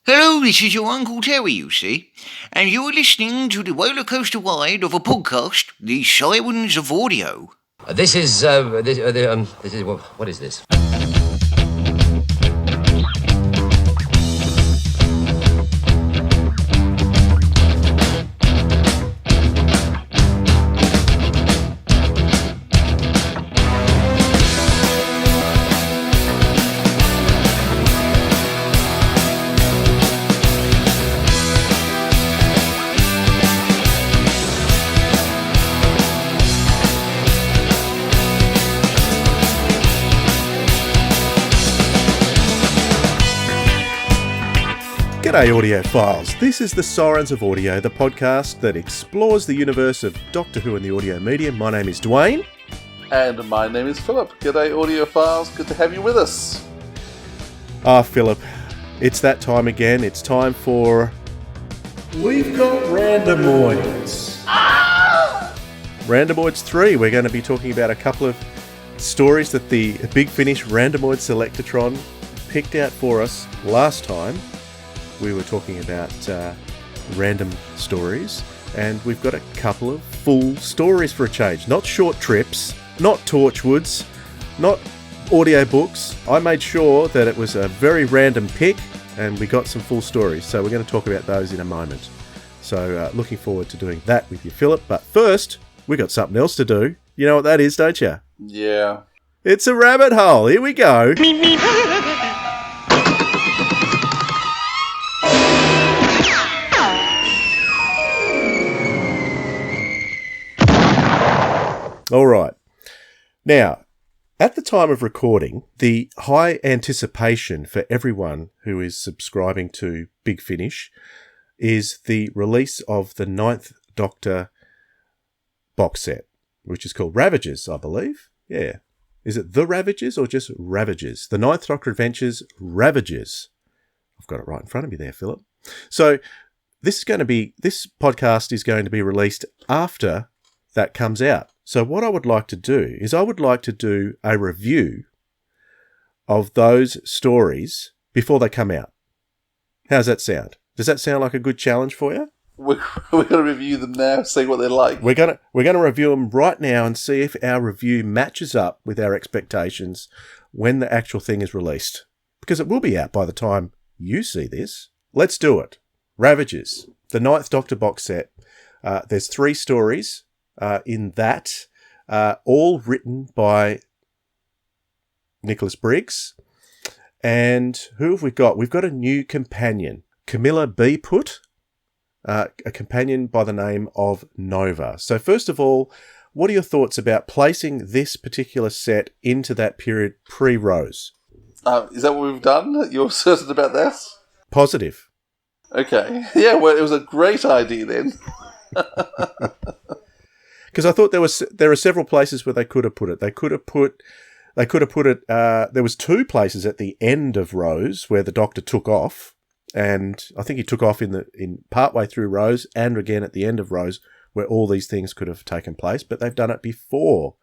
Hello, this is your Uncle Terry, you see, and you're listening to the roller coaster ride of a podcast, the Sirens of Audio. This is what is this? G'day audiophiles, this is the Sirens of Audio, the podcast that explores the universe of Doctor Who and the audio medium. My name is Dwayne. And my name is Philip. G'day audiophiles, good to have you with us. Philip, it's that time again. It's time for... We've got randomoids. Randomoids 3. We're going to be talking about a couple of stories that the Big Finish randomoid selectortron picked out for us last time. We were talking about random stories, and we've got a couple of full stories for a change. Not short trips, not Torchwoods, not audiobooks. I made sure that it was a very random pick, and we got some full stories. So we're going to talk about those in a moment. So looking forward to doing that with you, Philip. But first, we got something else to do. You know what that is, don't you? Yeah. It's a rabbit hole. Here we go. All right. Now, at the time of recording, the high anticipation for everyone who is subscribing to Big Finish is the release of the 9th Doctor box set, which is called Ravagers, I believe. Yeah. Is it The Ravagers or just Ravagers? The 9th Doctor Adventures Ravagers. I've got it right in front of me there, Philip. So this podcast is going to be released after that comes out. So what I would like to do is I would like to do a review of those stories before they come out. How's that sound? Does that sound like a good challenge for you? We're going to review them now, see what they're like. We're going to review them right now and see if our review matches up with our expectations when the actual thing is released. Because it will be out by the time you see this. Let's do it. Ravagers, the 9th Doctor box set. There's 3 stories in that, all written by Nicholas Briggs. And who have we got? We've got a new companion, Camilla B. Put, a companion by the name of Nova. So first of all, what are your thoughts about placing this particular set into that period pre-Rose? Is that what we've done? You're certain about that? Positive. Okay. Yeah, well, it was a great idea then. Because I thought there are several places where they could have put it. They could have put it. There was 2 places at the end of Rose where the Doctor took off, and I think he took off in partway through Rose and again at the end of Rose, where all these things could have taken place. But they've done it before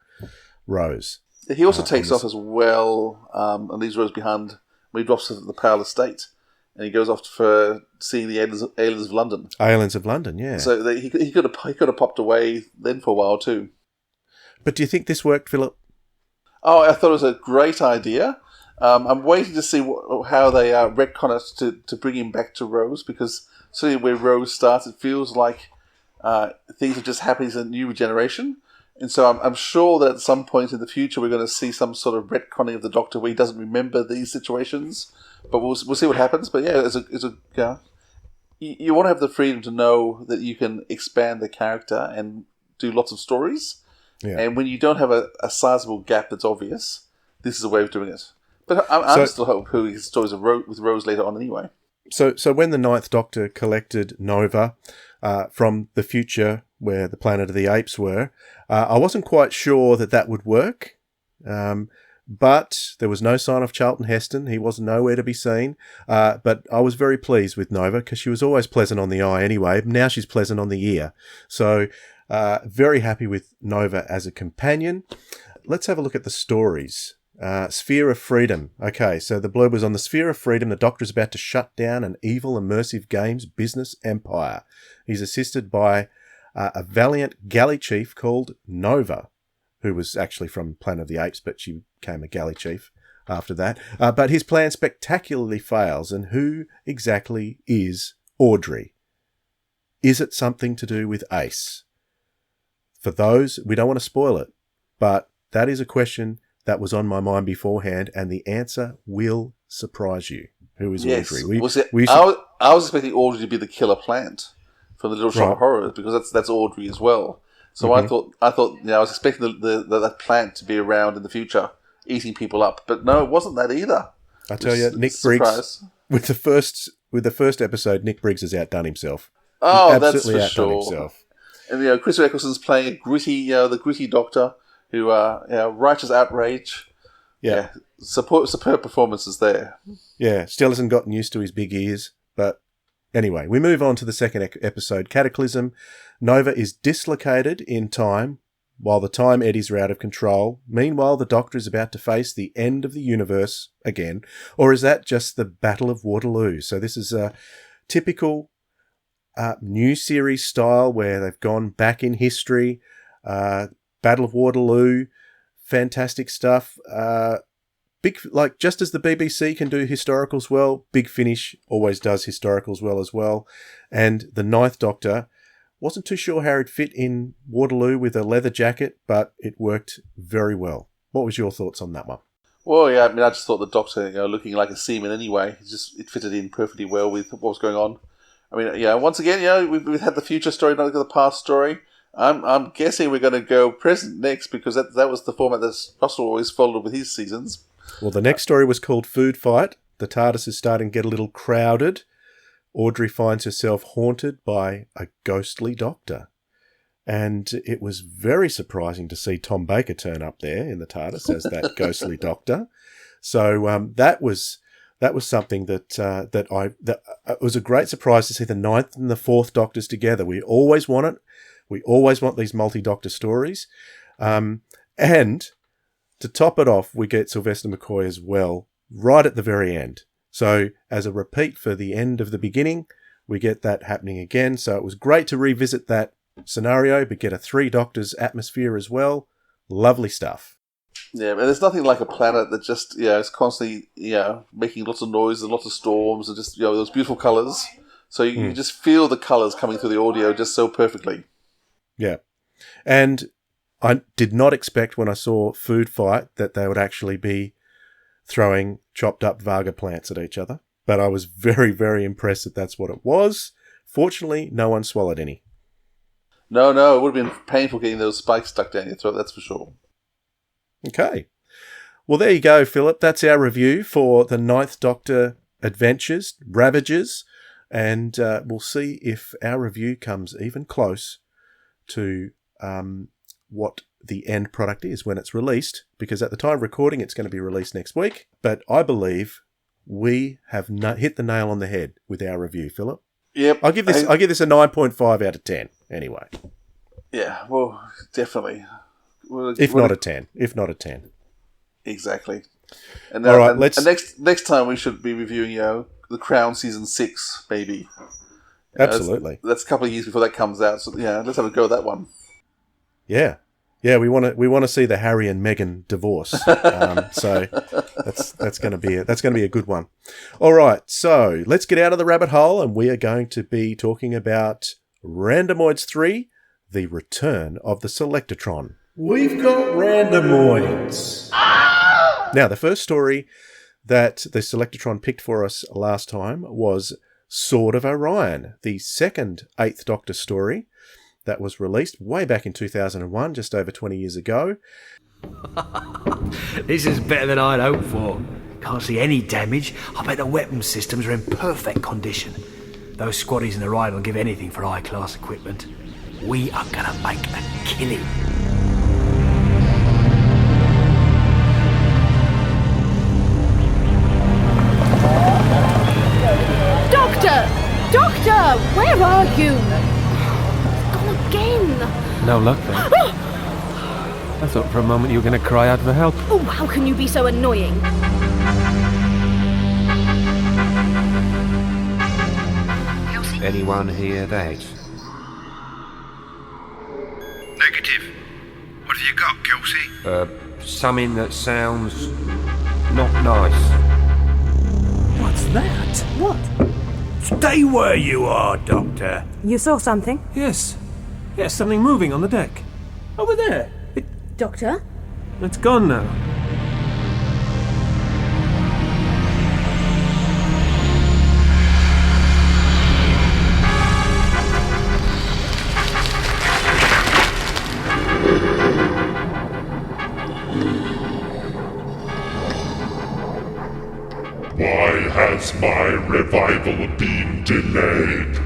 Rose. He also takes off as well, and leaves Rose behind when he drops to the Pale Estate, and he goes off for seeing the aliens of London. Aliens of London, yeah. So he could have popped away then for a while too. But do you think this worked, Philip? Oh, I thought it was a great idea. I'm waiting to see how they retcon it to bring him back to Rose, because certainly where Rose starts, it feels like things are just happening as a new generation. And so I'm sure that at some point in the future we're going to see some sort of retconning of the Doctor where he doesn't remember these situations. But we'll see what happens. But yeah, you want to have the freedom to know that you can expand the character and do lots of stories. Yeah. And when you don't have a sizable gap that's obvious, this is a way of doing it. But I'm still hoping his stories with Rose later on anyway. So when the 9th Doctor collected Nova from the future where the Planet of the Apes were, I wasn't quite sure that would work. But there was no sign of Charlton Heston. He was nowhere to be seen. But I was very pleased with Nova because she was always pleasant on the eye anyway. Now she's pleasant on the ear. So very happy with Nova as a companion. Let's have a look at the stories Sphere of Freedom. Okay, so the blurb was on the Sphere of Freedom. The Doctor is about to shut down an evil immersive games business empire. He's assisted by a valiant galley chief called Nova, who was actually from Planet of the Apes, but she became a galley chief after that. But his plan spectacularly fails. And who exactly is Audrey? Is it something to do with Ace? For those, we don't want to spoil it, but that is a question that was on my mind beforehand, and the answer will surprise you. Who is Audrey? I was expecting Audrey to be the killer plant from the Little Shop of Horrors, because that's Audrey as well. So I thought I was expecting that plant to be around in the future, eating people up. But no, it wasn't that either. I tell you, Nick Briggs, with the first episode, Nick Briggs has outdone himself. Oh, that's for sure. Himself. And Chris Eccleston's playing a gritty, the gritty Doctor who, righteous outrage. Yeah, superb performances there. Yeah, still hasn't gotten used to his big ears. But anyway, we move on to the second episode, Cataclysm. Nova is dislocated in time while the time eddies are out of control. Meanwhile, the Doctor is about to face the end of the universe again. Or is that just the Battle of Waterloo? So this is a typical new series style where they've gone back in history. Battle of Waterloo, fantastic stuff. Just as the BBC can do historicals well, Big Finish always does historicals well as well. And the Ninth Doctor, wasn't too sure how it'd fit in Waterloo with a leather jacket, but it worked very well. What was your thoughts on that one? Well, yeah, I just thought the Doctor, looking like a seaman anyway, it fitted in perfectly well with what was going on. Once again, we've had the future story, not the past story. I'm guessing we're going to go present next, because that was the format that Russell always followed with his seasons. Well, the next story was called Food Fight. The TARDIS is starting to get a little crowded. Audrey finds herself haunted by a ghostly Doctor. And it was very surprising to see Tom Baker turn up there in the TARDIS as that ghostly Doctor. So that was something that it was a great surprise to see the Ninth and the Fourth Doctors together. We always want it. We always want these multi-Doctor stories. And to top it off, we get Sylvester McCoy as well, right at the very end. So as a repeat for the end of the beginning, we get that happening again. So it was great to revisit that scenario, but get a 3 Doctors atmosphere as well. Lovely stuff. Yeah, but there's nothing like a planet that just, is constantly, making lots of noise and lots of storms and just, those beautiful colours. So you just feel the colours coming through the audio just so perfectly. Yeah. And I did not expect when I saw Food Fight that they would actually be throwing chopped up Varga plants at each other. But I was very, very impressed that that's what it was. Fortunately, no one swallowed any. No, it would have been painful getting those spikes stuck down your throat, that's for sure. Okay. Well, there you go, Philip. That's our review for the Ninth Doctor Adventures, Ravagers. And we'll see if our review comes even close to what the end product is when it's released, because at the time of recording it's going to be released next week. But I believe we have hit the nail on the head with our review, Philip. Yep. I'll give this a 9.5 out of 10 anyway. Yeah, well, definitely. If not a 10. Exactly. And all right, next time we should be reviewing The Crown Season 6, maybe. Absolutely. That's a couple of years before that comes out, so let's have a go at that one. Yeah, we want to see the Harry and Meghan divorce. So that's going to be a good one. All right, so let's get out of the rabbit hole, and we are going to be talking about Randomoids 3: The Return of the Selectortron. We've got randomoids. Now, the first story that the Selectortron picked for us last time was Sword of Orion, the second 8th Doctor story that was released way back in 2001, just over 20 years ago. This is better than I'd hoped for. Can't see any damage. I bet the weapon systems are in perfect condition. Those squaddies in the ride will give anything for high-class equipment. We are gonna make a killing. Doctor! Where are you? Gone again. No luck then. I thought for a moment you were going to cry out for help. Oh, how can you be so annoying? Anyone hear that? Negative. What have you got, Kelsey? Something that sounds not nice. What's that? What? Stay where you are, Doctor. You saw something? Yes. Yes, something moving on the deck. Over there. Doctor? It's gone now. Why has my revival been delayed?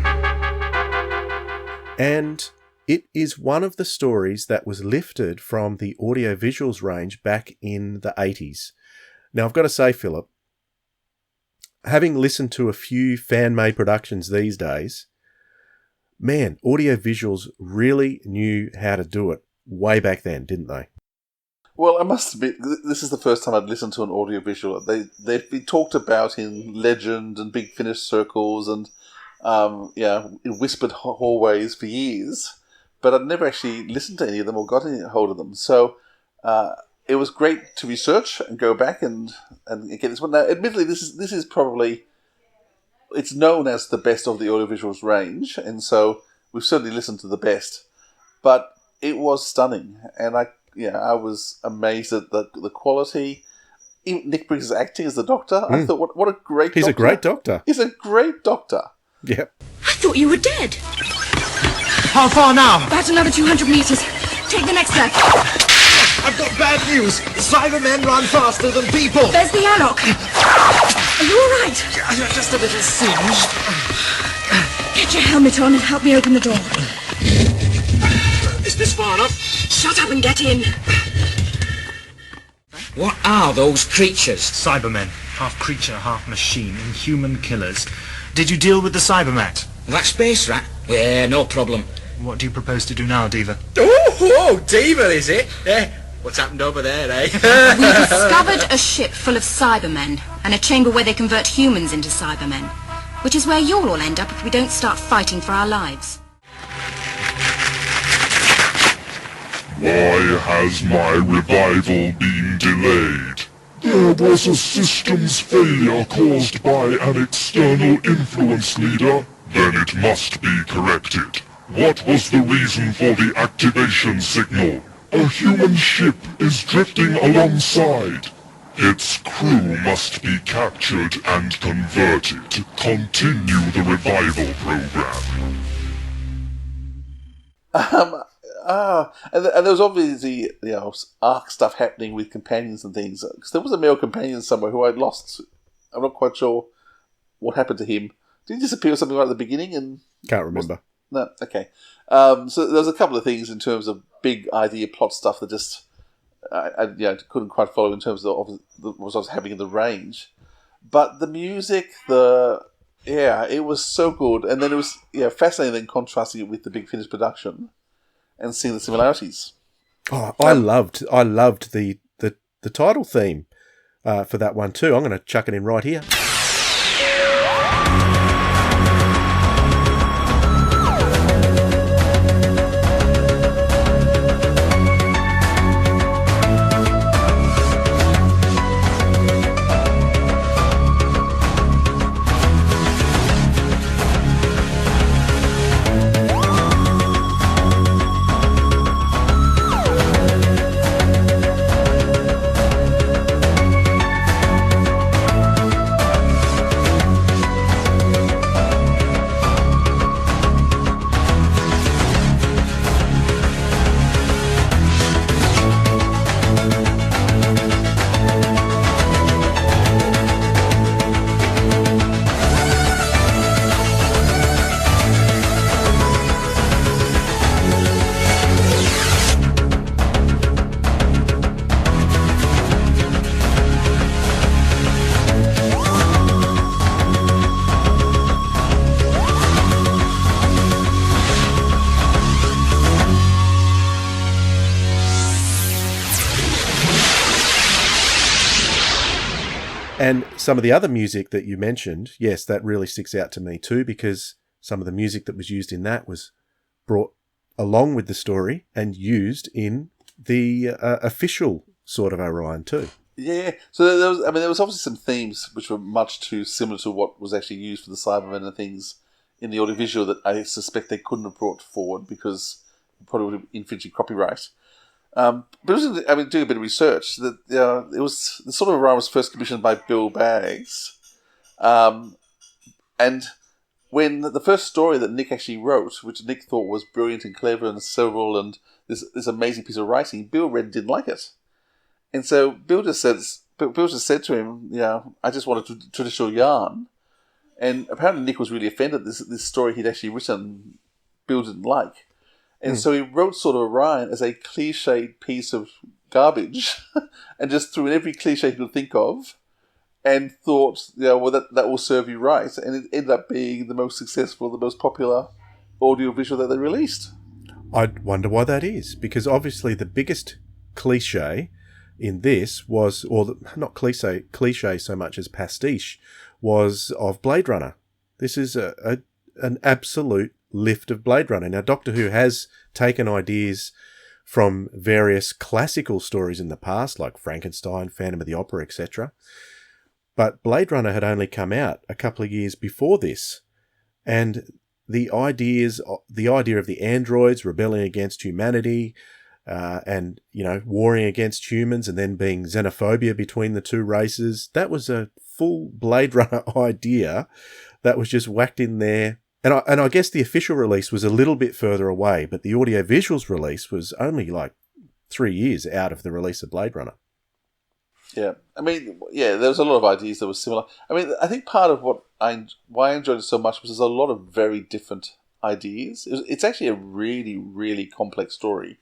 And it is one of the stories that was lifted from the audiovisuals range back in the 80s. Now, I've got to say, Philip, having listened to a few fan-made productions these days, man, audiovisuals really knew how to do it way back then, didn't they? Well, I must admit, this is the first time I'd listened to an audiovisual. They've been talked about in legend and Big Finish circles and in whispered hallways for years, but I'd never actually listened to any of them or got any hold of them. So it was great to research and go back and get this one. Now, admittedly, this is probably, it's known as the best of the audiovisuals range, and so we've certainly listened to the best. But it was stunning, and I was amazed at the quality. Even Nick Briggs' acting as the Doctor, I thought, what a great Doctor. He's a great Doctor. He's a great Doctor. Yep. I thought you were dead. How far now? About another 200 meters. Take the next step. I've got bad news. Cybermen run faster than people. There's the airlock. Are you all right? Just a little singed. Get your helmet on and help me open the door. Is this far enough? Shut up and get in. What are those creatures? Cybermen. Half creature, half machine. Inhuman killers. Did you deal with the Cybermat? That space rat? Yeah, no problem. What do you propose to do now, Diva? Oh, Diva, is it? What's happened over there, eh? We discovered a ship full of Cybermen and a chamber where they convert humans into Cybermen, which is where you'll all end up if we don't start fighting for our lives. Why has my revival been delayed? There was a systems failure caused by an external influence leader. Then it must be corrected. What was the reason for the activation signal? A human ship is drifting alongside. Its crew must be captured and converted to continue the revival program. And there was obviously, arc stuff happening with companions and things. Because there was a male companion somewhere who I'd lost. I'm not quite sure what happened to him. Did he disappear or something right at the beginning? And can't remember. No, okay. So there was a couple of things in terms of big idea plot stuff that just I couldn't quite follow in terms of what I was having in the range. But the music, it was so good, and then it was fascinating. Then contrasting it with the Big Finish production and seeing the similarities. Oh, I loved the title theme for that one too. I'm going to chuck it in right here. some of the other music that you mentioned, yes, that really sticks out to me too, because some of the music that was used in that was brought along with the story and used in the official sort of Orion too. Yeah, so there was obviously some themes which were much too similar to what was actually used for the Cybermen and things in the audiovisual that I suspect they couldn't have brought forward because it probably would have infringed copyright. But it was, doing a bit of research, that it was the sort of Orion was first commissioned by Bill Baggs, and when the first story that Nick actually wrote, which Nick thought was brilliant and clever and several and this amazing piece of writing, Bill read and didn't like it. And so Bill just said to him, I just wanted a traditional yarn. And apparently Nick was really offended this story he'd actually written, Bill didn't like. And so he wrote sort of Orion as a cliched piece of garbage and just threw in every cliche he could think of and thought, that will serve you right. And it ended up being the most successful, the most popular audiovisual that they released. I wonder why that is, because obviously the biggest cliche in this was, not cliche so much as pastiche, was of Blade Runner. This is an absolute lift of Blade Runner. Now, Doctor Who has taken ideas from various classical stories in the past, like Frankenstein, Phantom of the Opera, etc. But Blade Runner had only come out a couple of years before this, and the idea of the androids rebelling against humanity, and warring against humans, and then being xenophobia between the two races, that was a full Blade Runner idea that was just whacked in there. And I guess the official release was a little bit further away, but the audiovisuals release was only like 3 years out of the release of Blade Runner. Yeah, there was a lot of ideas that were similar. I think part of why I enjoyed it so much was there's a lot of very different ideas. It's actually a really, really complex story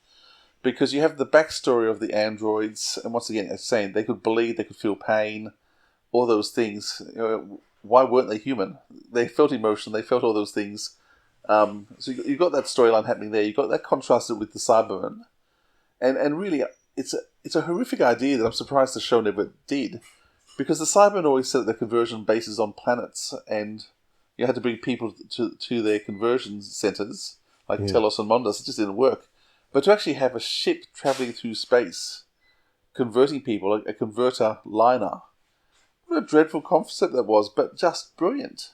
because you have the backstory of the androids, and once again, as saying, they could bleed, they could feel pain, all those things. Why weren't they human? They felt emotion, they felt all those things. So you've got that storyline happening there. You've got that contrasted with the Cybermen, and really, it's a horrific idea that I'm surprised the show never did, because the Cybermen always said that their conversion bases on planets, and you had to bring people to their conversion centers like Telos and Mondas. It just didn't work. But to actually have a ship traveling through space, converting people, a converter liner, what a dreadful concept that was, but just brilliant.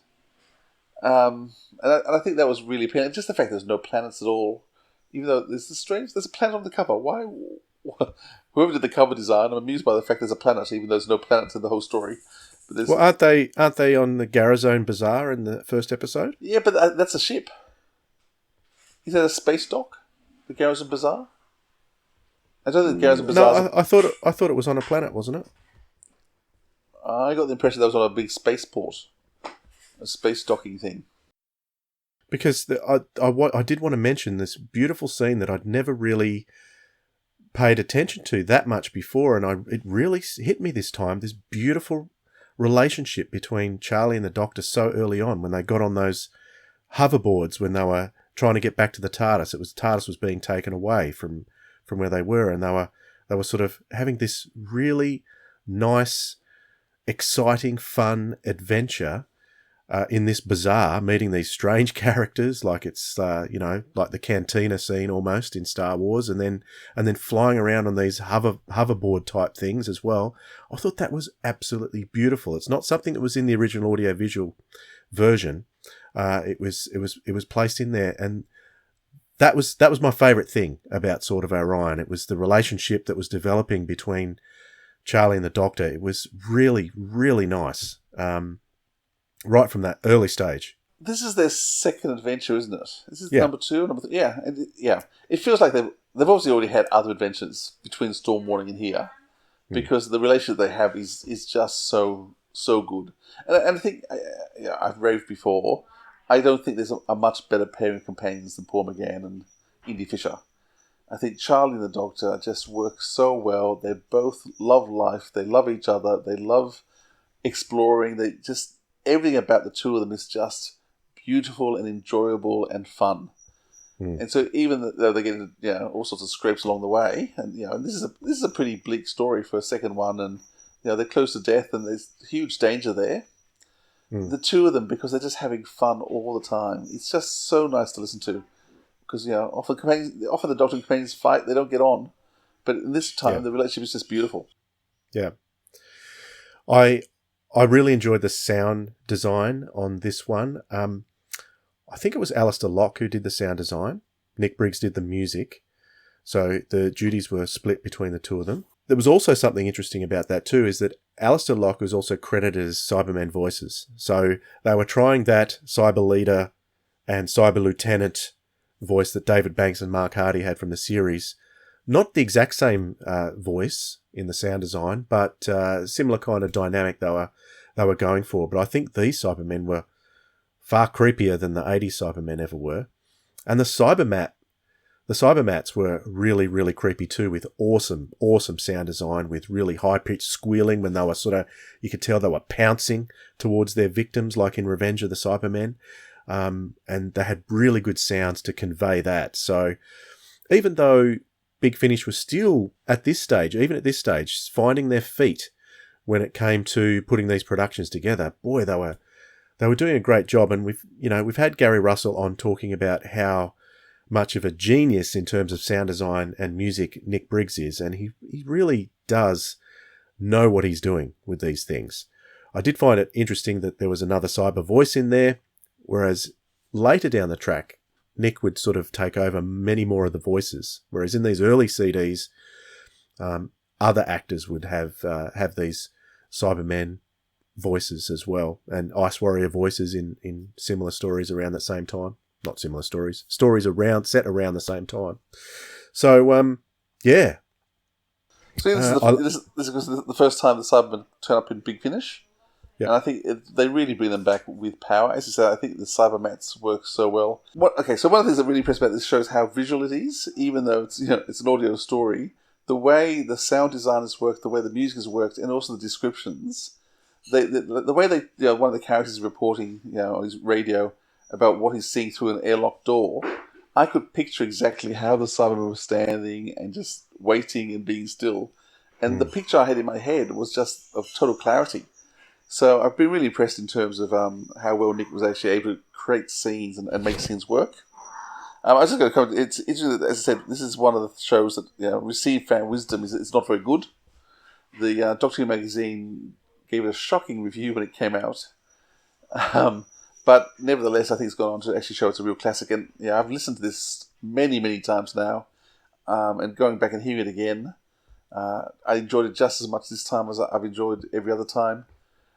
And I think that was really appealing. Just the fact there's no planets at all, even though there's a planet on the cover. Why? Whoever did the cover design, I'm amused by the fact there's a planet, even though there's no planet in the whole story. But aren't they on the Garazone Bazaar in the first episode? Yeah, but that's a ship. Is that a space dock? The Garazone Bazaar? I don't think the Garazone Bazaar. No, I thought it was on a planet, wasn't it? I got the impression that was on a big spaceport, a space docking thing. Because I did want to mention this beautiful scene that I'd never really paid attention to that much before, and it really hit me this time. This beautiful relationship between Charlie and the Doctor so early on, when they got on those hoverboards when they were trying to get back to the TARDIS. TARDIS was being taken away from where they were, and they were sort of having this really nice, exciting, fun adventure in this bazaar, meeting these strange characters, like it's like the cantina scene almost in Star Wars, and then flying around on these hoverboard type things as well. I thought that was absolutely beautiful. It's not something that was in the original audiovisual version. It was placed in there, and that was my favourite thing about Sword of Orion. It was the relationship that was developing between Charlie and the Doctor. It was really, really nice. Right from that early stage. This is their second adventure, isn't it? This is number 2, number 3. Yeah. It feels like they've obviously already had other adventures between Storm Warning and here, because the relationship they have is just so good. And I think I've raved before. I don't think there's a much better pairing of companions than Paul McGann and Indy Fisher. I think Charlie and the Doctor just work so well. They both love life. They love each other. They love exploring. Everything about the two of them is just beautiful and enjoyable and fun. And so even though they get all sorts of scrapes along the way, and this is a pretty bleak story for a second one, and they're close to death and there's huge danger there. The two of them, because they're just having fun all the time. It's just so nice to listen to. Because, often the Doctor and companions fight, they don't get on. But in this time, the relationship is just beautiful. Yeah. I really enjoyed the sound design on this one. I think it was Alistair Locke who did the sound design. Nick Briggs did the music. So the duties were split between the two of them. There was also something interesting about that too, is that Alistair Locke was also credited as Cybermen Voices. So they were trying that Cyber Leader and Cyber Lieutenant voice that David Banks and Mark Hardy had from the series. Not the exact same voice in the sound design, but similar kind of dynamic they were going for. But I think these Cybermen were far creepier than the 80s Cybermen ever were. And the Cybermats were really, really creepy too, with awesome sound design, with really high-pitched squealing when they were you could tell they were pouncing towards their victims, like in Revenge of the Cybermen. And they had really good sounds to convey that. So even though Big Finish was still at this stage, finding their feet when it came to putting these productions together, boy, they were doing a great job. And we've had Gary Russell on talking about how much of a genius in terms of sound design and music Nick Briggs is, and he really does know what he's doing with these things. I did find it interesting that there was another cyber voice in there, whereas later down the track, Nick would sort of take over many more of the voices, whereas in these early CDs, other actors would have these Cybermen voices as well, and Ice Warrior voices in similar stories around that same time. Not similar stories set around the same time. So, yeah. So this is the first time the Cybermen turn up in Big Finish. Yep. And I think they really bring them back with power. As you said, I think the Cybermats work so well. So one of the things that really impressed me about this show is how visual it is, even though it's it's an audio story. The way the sound designers work, the way the music has worked, and also the descriptions. The way one of the characters is reporting, on his radio about what he's seeing through an airlock door, I could picture exactly how the Cybermen were standing and just waiting and being still. And the picture I had in my head was just of total clarity. So I've been really impressed in terms of how well Nick was actually able to create scenes and make scenes work. I was just going to comment, it's as I said, this is one of the shows that received fan wisdom. It's not very good. The Doctor Who magazine gave it a shocking review when it came out. But nevertheless, I think it's gone on to actually show it's a real classic. And I've listened to this many, many times now. And going back and hearing it again, I enjoyed it just as much this time as I've enjoyed every other time.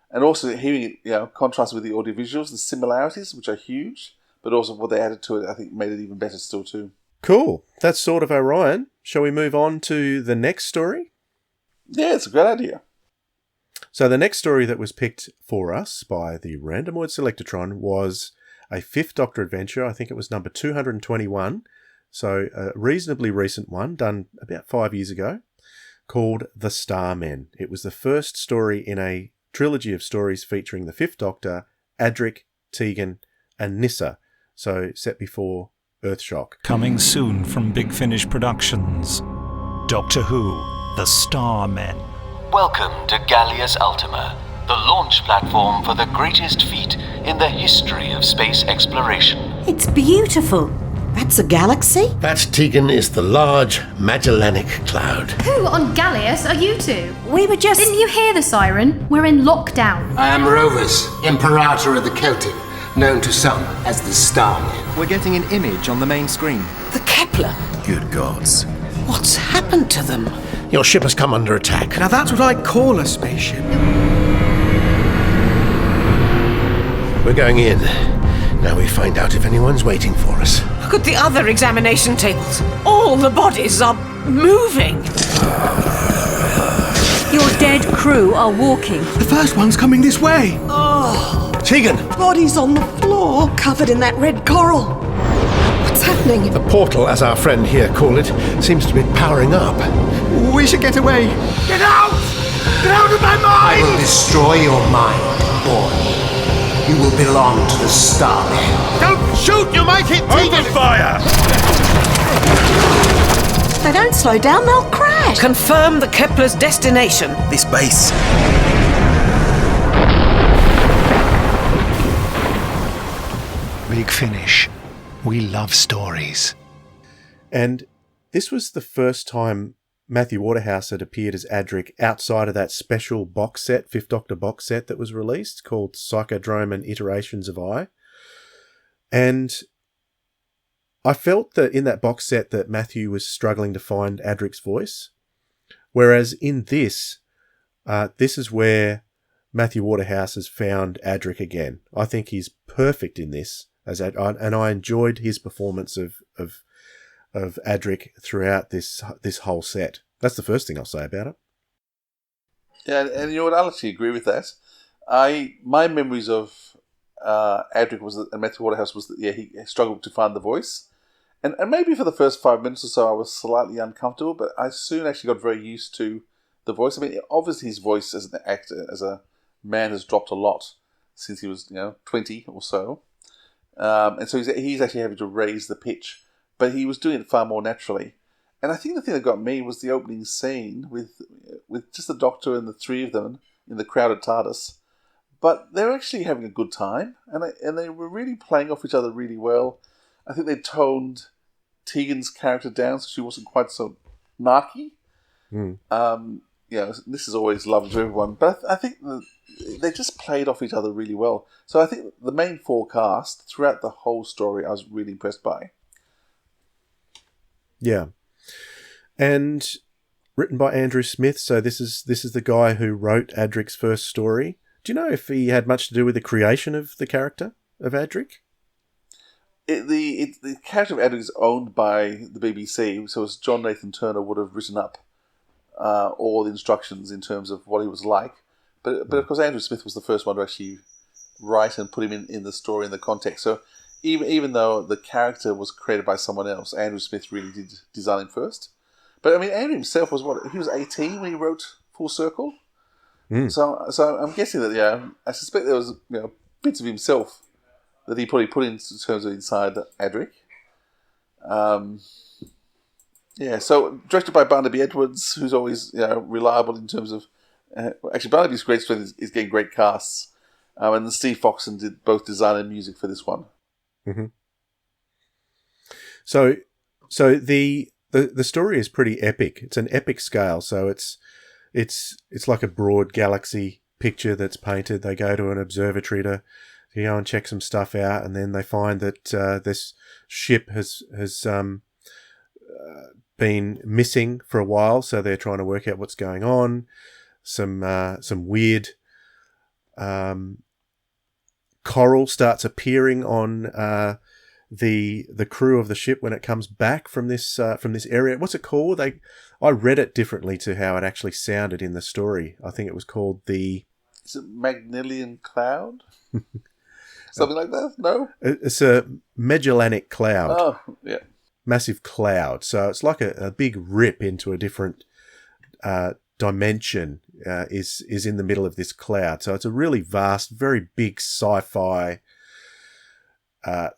And also hearing it, contrasted with the audiovisuals, the similarities, which are huge, but also what they added to it, I think made it even better still too. Cool. That's sort of Orion. Shall we move on to the next story? Yeah, it's a great idea. So the next story that was picked for us by the randomoid selectortron was a Fifth Doctor adventure. I think it was number 221. So a reasonably recent one, done about 5 years ago, called The Starmen. It was the first story in a trilogy of stories featuring the Fifth Doctor, Adric, Tegan, and Nyssa. So set before Earthshock. Coming soon from Big Finish Productions. Doctor Who, The Starmen. Welcome to Gallius Ultima, the launch platform for the greatest feat in the history of space exploration. It's beautiful. That's a galaxy? That, Tegan, is the large Magellanic Cloud. Who on Gallius are you two? We were just... Didn't you hear the siren? We're in lockdown. I am Rovers, Imperator of the Celtic, known to some as the Starmen. We're getting an image on the main screen. The Kepler? Good gods. What's happened to them? Your ship has come under attack. Now that's what I call a spaceship. We're going in. Now we find out if anyone's waiting for us. Look at the other examination tables. All the bodies are moving. Your dead crew are walking. The first one's coming this way. Oh. Tegan! Bodies on the floor, covered in that red coral. What's happening? The portal, as our friend here called it, seems to be powering up. We should get away. Get out! Get out of my mind! I will destroy your mind, boy. You will belong to the Starmen. Don't shoot! You might hit Tegan! Open fire! If they don't slow down, they'll crash. Confirm the Kepler's destination. This base. Big Finish. We love stories. And this was the first time Matthew Waterhouse had appeared as Adric outside of that special box set, Fifth Doctor box set that was released called Psychodrome and Iterations of I. And I felt that in that box set that Matthew was struggling to find Adric's voice. Whereas in this, this is where Matthew Waterhouse has found Adric again. I think he's perfect in this, and I enjoyed his performance of Adric throughout this whole set. That's the first thing I'll say about it. Yeah, and you know what? I'll actually agree with that. My memories of Adric and Matthew Waterhouse was that he struggled to find the voice, and maybe for the first 5 minutes or so I was slightly uncomfortable, but I soon actually got very used to the voice. I mean, obviously his voice as an actor, as a man, has dropped a lot since he was 20 or so, and so he's actually having to raise the pitch. But he was doing it far more naturally. And I think the thing that got me was the opening scene with just the Doctor and the three of them in the crowded TARDIS. But they were actually having a good time, and they were really playing off each other really well. I think they toned Tegan's character down so she wasn't quite so narky. This is always lovely to everyone, but I think they just played off each other really well. So I think the main four cast throughout the whole story I was really impressed by. Yeah. And written by Andrew Smith, so this is the guy who wrote Adric's first story. Do you know if he had much to do with the creation of the character of Adric? The character of Adric is owned by the BBC, so as John Nathan Turner would have written up all the instructions in terms of what he was like. But of course Andrew Smith was the first one to actually write and put him in the story, in the context. So even though the character was created by someone else, Andrew Smith really did design him first. But I mean, Andrew himself was he was 18 when he wrote Full Circle. So I'm guessing that I suspect there was bits of himself that he probably put in terms of inside Adric. So directed by Barnaby Edwards, who's always reliable in terms of actually Barnaby's great strength is getting great casts, and then Steve Foxton did both design and music for this one. Mm-hmm. So the story is pretty epic. It's an epic scale. So it's like a broad galaxy picture that's painted. They go to an observatory to go and check some stuff out, and then they find that this ship has been missing for a while. So they're trying to work out what's going on. Some weird coral starts appearing on the crew of the ship when it comes back from this area. What's it called? I read it differently to how it actually sounded in the story. I think it was called the... Is it Magnelian Cloud? Something like that? No? It's a Magellanic Cloud. Oh, yeah. Massive cloud. So it's like a big rip into a different dimension is in the middle of this cloud. So it's a really vast, very big sci-fi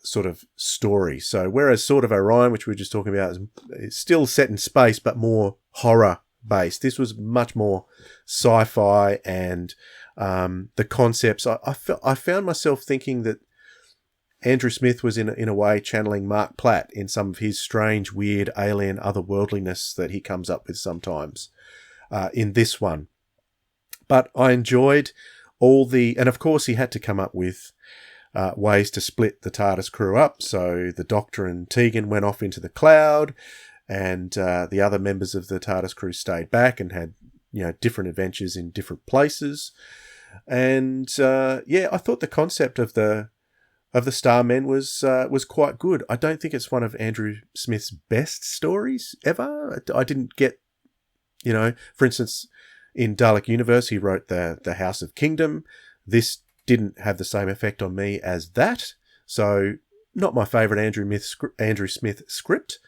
sort of story. So whereas Sword of Orion, which we were just talking about, is still set in space but more horror based, this was much more sci-fi, and the concepts. I found myself thinking that Andrew Smith was in a way channeling Mark Platt in some of his strange, weird, alien otherworldliness that he comes up with sometimes in this one. But I enjoyed and of course he had to come up with ways to split the TARDIS crew up. So the Doctor and Tegan went off into the cloud, and the other members of the TARDIS crew stayed back and had different adventures in different places. And I thought the concept of the Starmen was quite good. I don't think it's one of Andrew Smith's best stories ever. I didn't get, for instance, in Dalek Universe, he wrote the House of Kingdom. This didn't have the same effect on me as that. So not my favourite Andrew Smith script,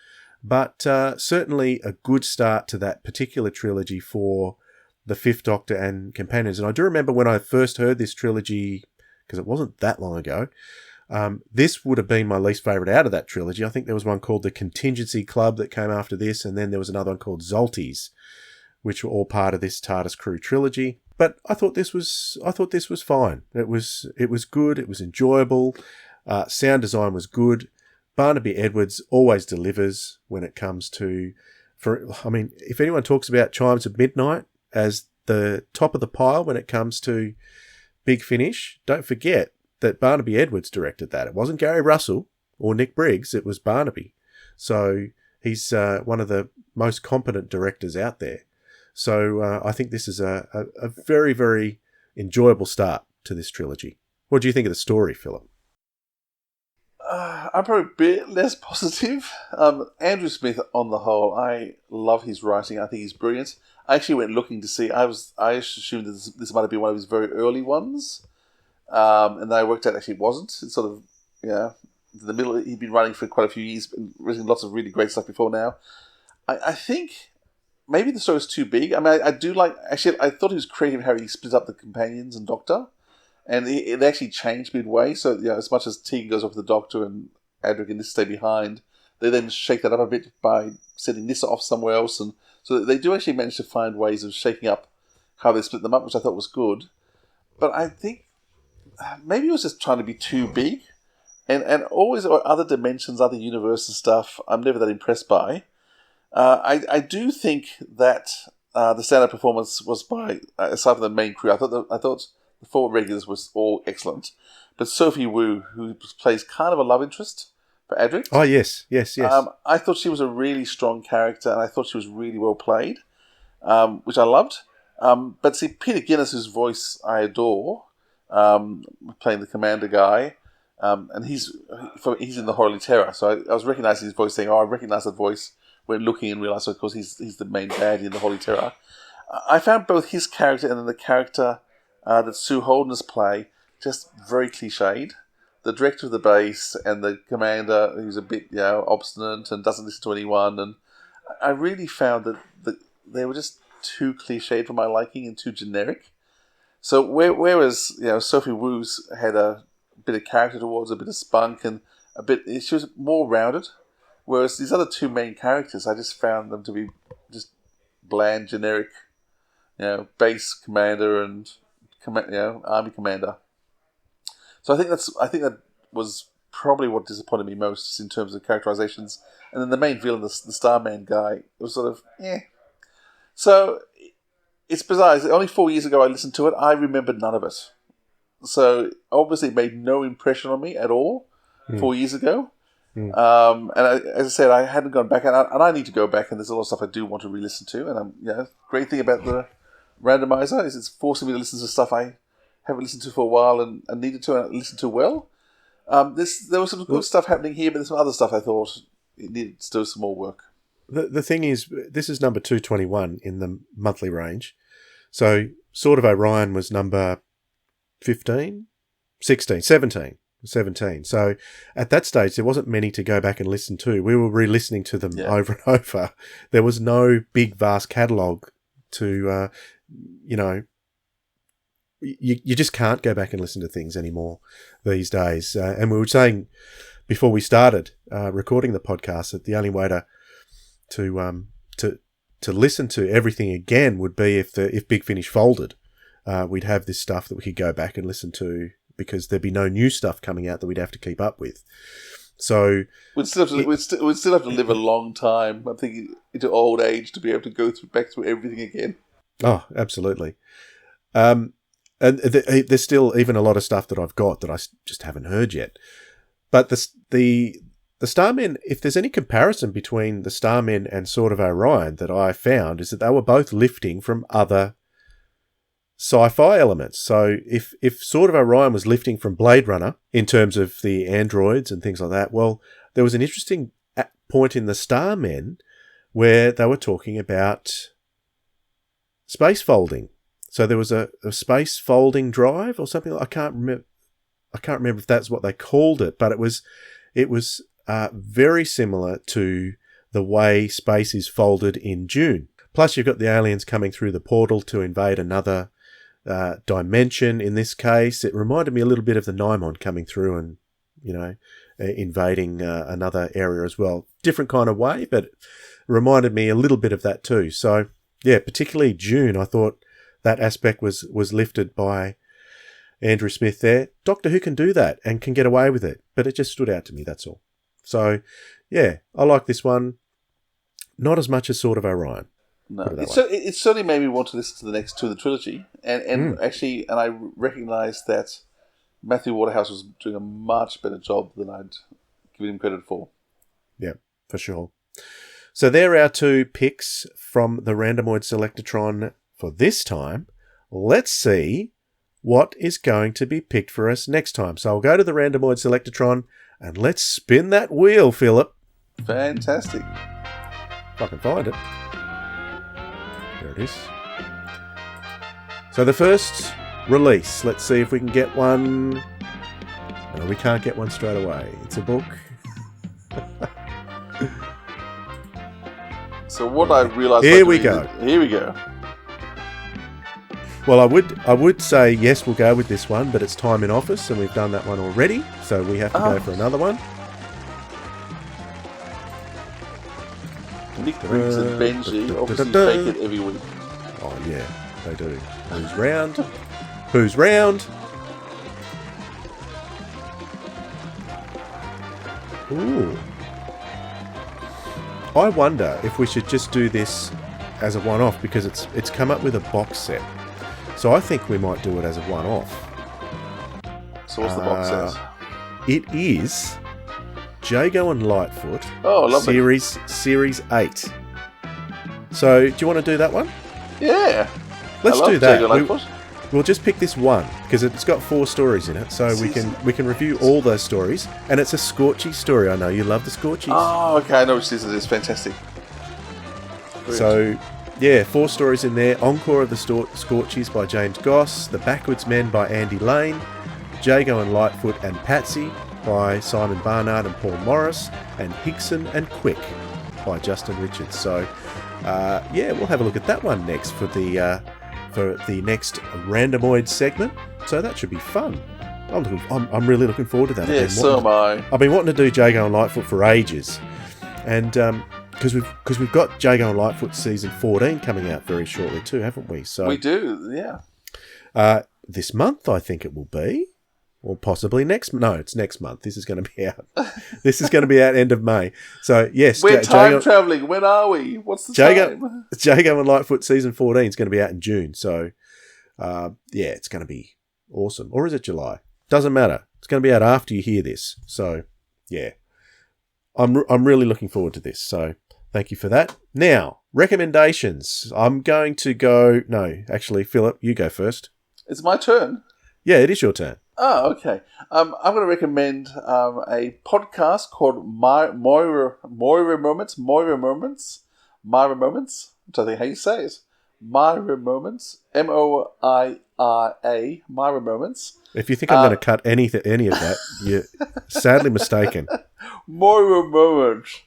but certainly a good start to that particular trilogy for the Fifth Doctor and companions. And I do remember when I first heard this trilogy, because it wasn't that long ago, This would have been my least favourite out of that trilogy. I think there was one called the Contingency Club that came after this, and then there was another one called Zolties, which were all part of this TARDIS crew trilogy. But I thought this was fine. It was good. It was enjoyable. Sound design was good. Barnaby Edwards always delivers when it comes to, if anyone talks about Chimes of Midnight as the top of the pile when it comes to Big Finish, don't forget that Barnaby Edwards directed that. It wasn't Gary Russell or Nick Briggs. It was Barnaby. So he's one of the most competent directors out there. So I think this is a very, very enjoyable start to this trilogy. What do you think of the story, Philip? I'm probably a bit less positive. Andrew Smith, on the whole, I love his writing. I think he's brilliant. I actually went looking to see. I assumed that this might have been one of his very early ones, and then I worked out actually it wasn't. It's sort of in the middle. He'd been writing for quite a few years, and written lots of really great stuff before now. I think maybe the story's too big. I mean, I do like. Actually, I thought he was creative how he split up the companions and Doctor. And it actually changed midway. So, as much as Tegan goes off with the Doctor and Adric and Nyssa stay behind, they then shake that up a bit by sending Nyssa off somewhere else. And so they do actually manage to find ways of shaking up how they split them up, which I thought was good. But I think maybe it was just trying to be too big. And always other dimensions, other universes stuff, I'm never that impressed by. I do think that the stand-up performance was by, aside from the main crew, I thought the 4 regulars was all excellent. But Sophie Wu, who plays kind of a love interest for Adric. Oh, yes. I thought she was a really strong character, and I thought she was really well played, which I loved. But see, Peter Guinness, whose voice I adore, playing the commander guy, and he's in the Holy Terror. So I was recognising his voice, saying, I recognise that voice when looking and realised, of course, he's the main baddie in the Holy Terror. I found both his character and then the character that Sue Holden's play just very cliched. The director of the base and the commander who's a bit obstinate and doesn't listen to anyone, and I really found that they were just too cliched for my liking and too generic. So whereas Sophie Wu's had a bit of character towards, a bit of spunk, and she was more rounded. Whereas these other 2 main characters, I just found them to be just bland, generic, base commander and army commander. So I think that was probably what disappointed me most in terms of characterizations. And then the main villain, the Starman guy, it was sort of So it's bizarre. Only 4 years ago I listened to it. I remembered none of it. So obviously it made no impression on me at all 4 years ago. As I said, I hadn't gone back, and I need to go back. And there's a lot of stuff I do want to re-listen to. And great thing about the randomizer is it's forcing me to listen to stuff I haven't listened to for a while and needed to and listen to well. There was some good stuff happening here, but there's some other stuff I thought it needed to do some more work. The thing is, this is number 221 in the monthly range. So Sword of Orion was number 15, 16, 17. So at that stage, there wasn't many to go back and listen to. We were re-listening to them over and over. There was no big, vast catalogue to, you just can't go back and listen to things anymore these days. And we were saying before we started recording the podcast that the only way to listen to everything again would be if Big Finish folded. We'd have this stuff that we could go back and listen to because there'd be no new stuff coming out that we'd have to keep up with. So we'd still have to live a long time, I'm thinking, into old age to be able to go back through everything again. Oh, absolutely. And there's still even a lot of stuff that I've got that I just haven't heard yet. But the Starmen, if there's any comparison between the Starmen and Sword of Orion that I found, is that they were both lifting from other sci-fi elements. So if Sword of Orion was lifting from Blade Runner in terms of the androids and things like that, well, there was an interesting point in the Starmen where they were talking about space folding. So there was a space folding drive or something. I can't remember if that's what they called it, but it was very similar to the way space is folded in Dune. Plus, you've got the aliens coming through the portal to invade another dimension. In this case, it reminded me a little bit of the Nymon coming through and invading another area as well. Different kind of way, but it reminded me a little bit of that too. So, yeah, particularly June, I thought that aspect was lifted by Andrew Smith there. Doctor Who can do that and can get away with it, but it just stood out to me, that's all. So, yeah, I like this one. Not as much as Sword of Orion. No, it certainly made me want to listen to the next two of the trilogy, and I recognised that Matthew Waterhouse was doing a much better job than I'd given him credit for. Yeah, for sure. So there are our two picks from the randomoid selectortron for this time. Let's see what is going to be picked for us next time. So I'll go to the randomoid selectortron and let's spin that wheel, Philip. Fantastic. If I can find it. There it is. So the first release, let's see if we can get one. No, we can't get one straight away. It's a book. So what I realised... Here we go. Well, I would say yes, we'll go with this one, but it's Time in Office, and we've done that one already, so we have to go for another one. Nick Briggs and Benji obviously fake it every week. Oh yeah, they do. Who's round? Who's round? Ooh. I wonder if we should just do this as a one-off, because it's come up with a box set. So I think we might do it as a one-off. So what's the box set? It is Jago and Lightfoot. Oh, lovely. Series 8. So do you want to do that one? Yeah. Let's do that. Jago Lightfoot. We'll just pick this one because it's got 4 stories in it, so we can review all those stories. And it's a Scorchy story. I know you love the Scorchies. Oh, okay. I know which this is. It's fantastic. Brilliant. So, yeah, 4 stories in there. Encore of the Scorchies by James Goss, The Backwards Men by Andy Lane, Jago and Lightfoot and Patsy by Simon Barnard and Paul Morris, and Higson and Quick by Justin Richards. So, yeah, we'll have a look at that one next for the next randomoid segment. So that should be fun. I'm really looking forward to that. Yeah, so am I. I've been wanting to do Jago and Lightfoot for ages, and because we've got Jago and Lightfoot season 14 coming out very shortly too, haven't we? So we do, yeah. This month, I think it will be. Or possibly next... No, it's next month. This is going to be out. This is going to be out end of May. So, yes. We're time travelling. When are we? What's the time? Jago and Lightfoot season 14 is going to be out in June. So, yeah, it's going to be awesome. Or is it July? Doesn't matter. It's going to be out after you hear this. So, yeah. I'm really looking forward to this. So, thank you for that. Now, recommendations. I'm going to go... No, actually, Philip, you go first. It's my turn. Yeah, it is your turn. Oh, okay. I'm going to recommend a podcast called Moira Moments. I'm trying to think how you say it. Moira Moments. Moira. Moira Moments. If you think I'm going to cut any of that, you're sadly mistaken. Moira Moments.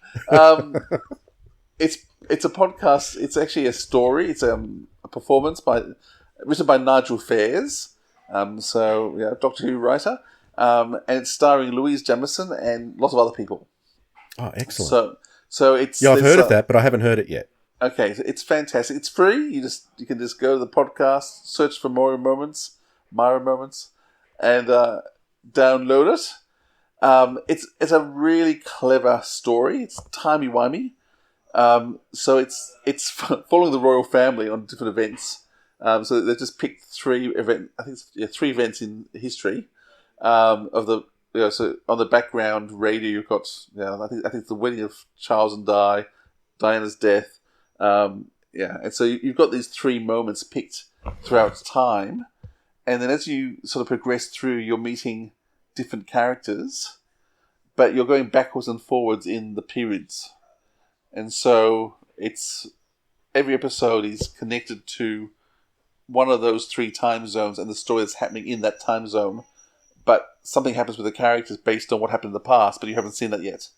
It's a podcast. It's actually a story. It's a performance written by Nigel Fairs. So, yeah, Doctor Who writer, and it's starring Louise Jamison and lots of other people. Oh, excellent! So it's I've heard of that, but I haven't heard it yet. Okay, so it's fantastic. It's free. You can just go to the podcast, search for Moira Moments, and download it. It's a really clever story. It's timey-wimey. So it's following the royal family on different events. So they've just picked 3 events in history of the. So on the background radio, you've got I think the wedding of Charles and Diana's death, and so you've got these 3 moments picked throughout time, and then as you sort of progress through, you're meeting different characters, but you're going backwards and forwards in the periods, and so every episode is connected to one of those 3 time zones and the story that's happening in that time zone, but something happens with the characters based on what happened in the past, but you haven't seen that yet.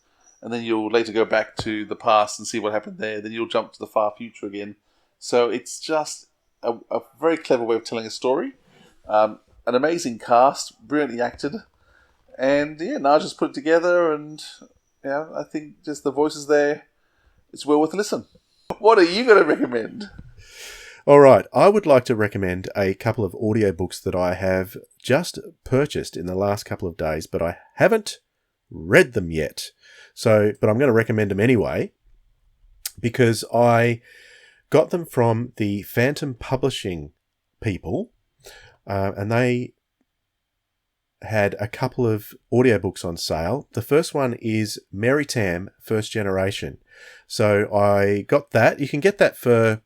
And then you'll later go back to the past and see what happened there. Then you'll jump to the far future again. So it's just a very clever way of telling a story. An amazing cast, brilliantly acted, And yeah, Naj just put it together, and yeah, I think just the voices there, it's well worth a listen. What are you going to recommend? All right, I would like to recommend a couple of audiobooks that I have just purchased in the last couple of days, but I haven't read them yet. So, but I'm going to recommend them anyway, because I got them from the Phantom Publishing people, and they had a couple of audiobooks on sale. The first one is Mary Tam, First Generation. So I got that. You can get that for...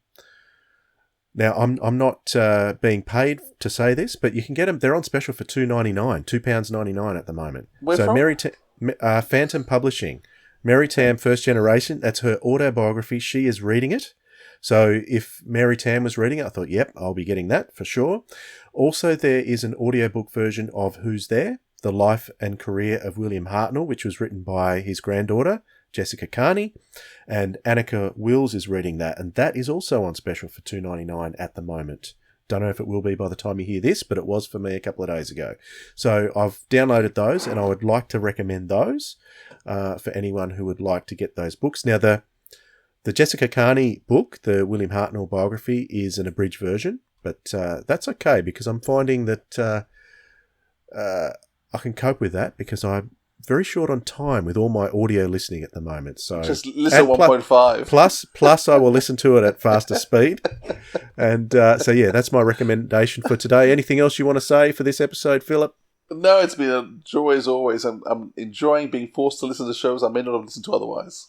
Now, I'm not being paid to say this, but you can get them. They're on special for $2.99, £2.99 at the moment. Where from? Phantom Publishing. Mary Tam, First Generation. That's her autobiography. She is reading it. So if Mary Tam was reading it, I thought, yep, I'll be getting that for sure. Also, there is an audiobook version of Who's There? The Life and Career of William Hartnell, which was written by his granddaughter, Jessica Carney, and Annika Wills is reading that, and that is also on special for $2.99 at the moment. Don't know if it will be by the time you hear this, but it was for me a couple of days ago. So I've downloaded those, and I would like to recommend those for anyone who would like to get those books. Now, the Jessica Carney book, the William Hartnell biography, is an abridged version, but that's okay because I'm finding that I can cope with that because I'm very short on time with all my audio listening at the moment. So just listen 1.5. Plus I will listen to it at faster speed. And so, yeah, that's my recommendation for today. Anything else you want to say for this episode, Philip? No, it's been a joy as always. I'm enjoying being forced to listen to shows I may not have listened to otherwise.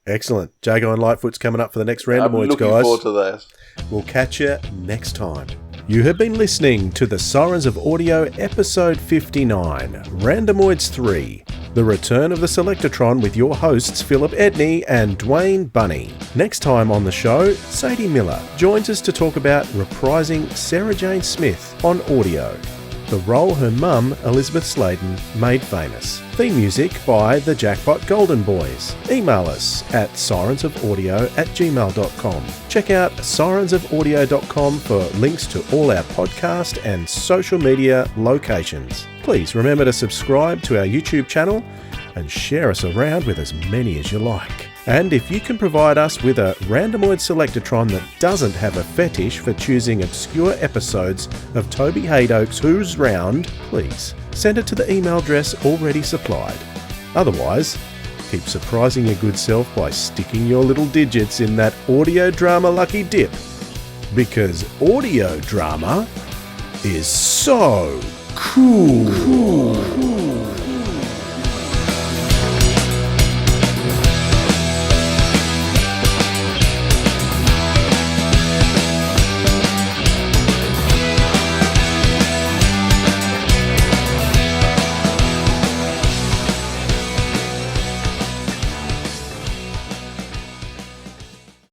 Excellent. Jago and Lightfoot's coming up for the next Randomoids, I'm looking guys. forward to that. We'll catch you next time. You have been listening to the Sirens of Audio Episode 59, Randomoids 3, The Return of the Selectortron with your hosts Philip Edney and Dwayne Bunny. Next time on the show, Sadie Miller joins us to talk about reprising Sarah Jane Smith on audio, the role her mum, Elizabeth Sladen, made famous. Theme music by the Jackpot Golden Boys. Email us at sirensofaudio@gmail.com. Check out sirensofaudio.com for links to all our podcast and social media locations. Please remember to subscribe to our YouTube channel and share us around with as many as you like. And if you can provide us with a randomoid selectortron that doesn't have a fetish for choosing obscure episodes of Toby Hadoke's Who's Round, please send it to the email address already supplied. Otherwise, keep surprising your good self by sticking your little digits in that audio drama lucky dip. Because audio drama is so cool.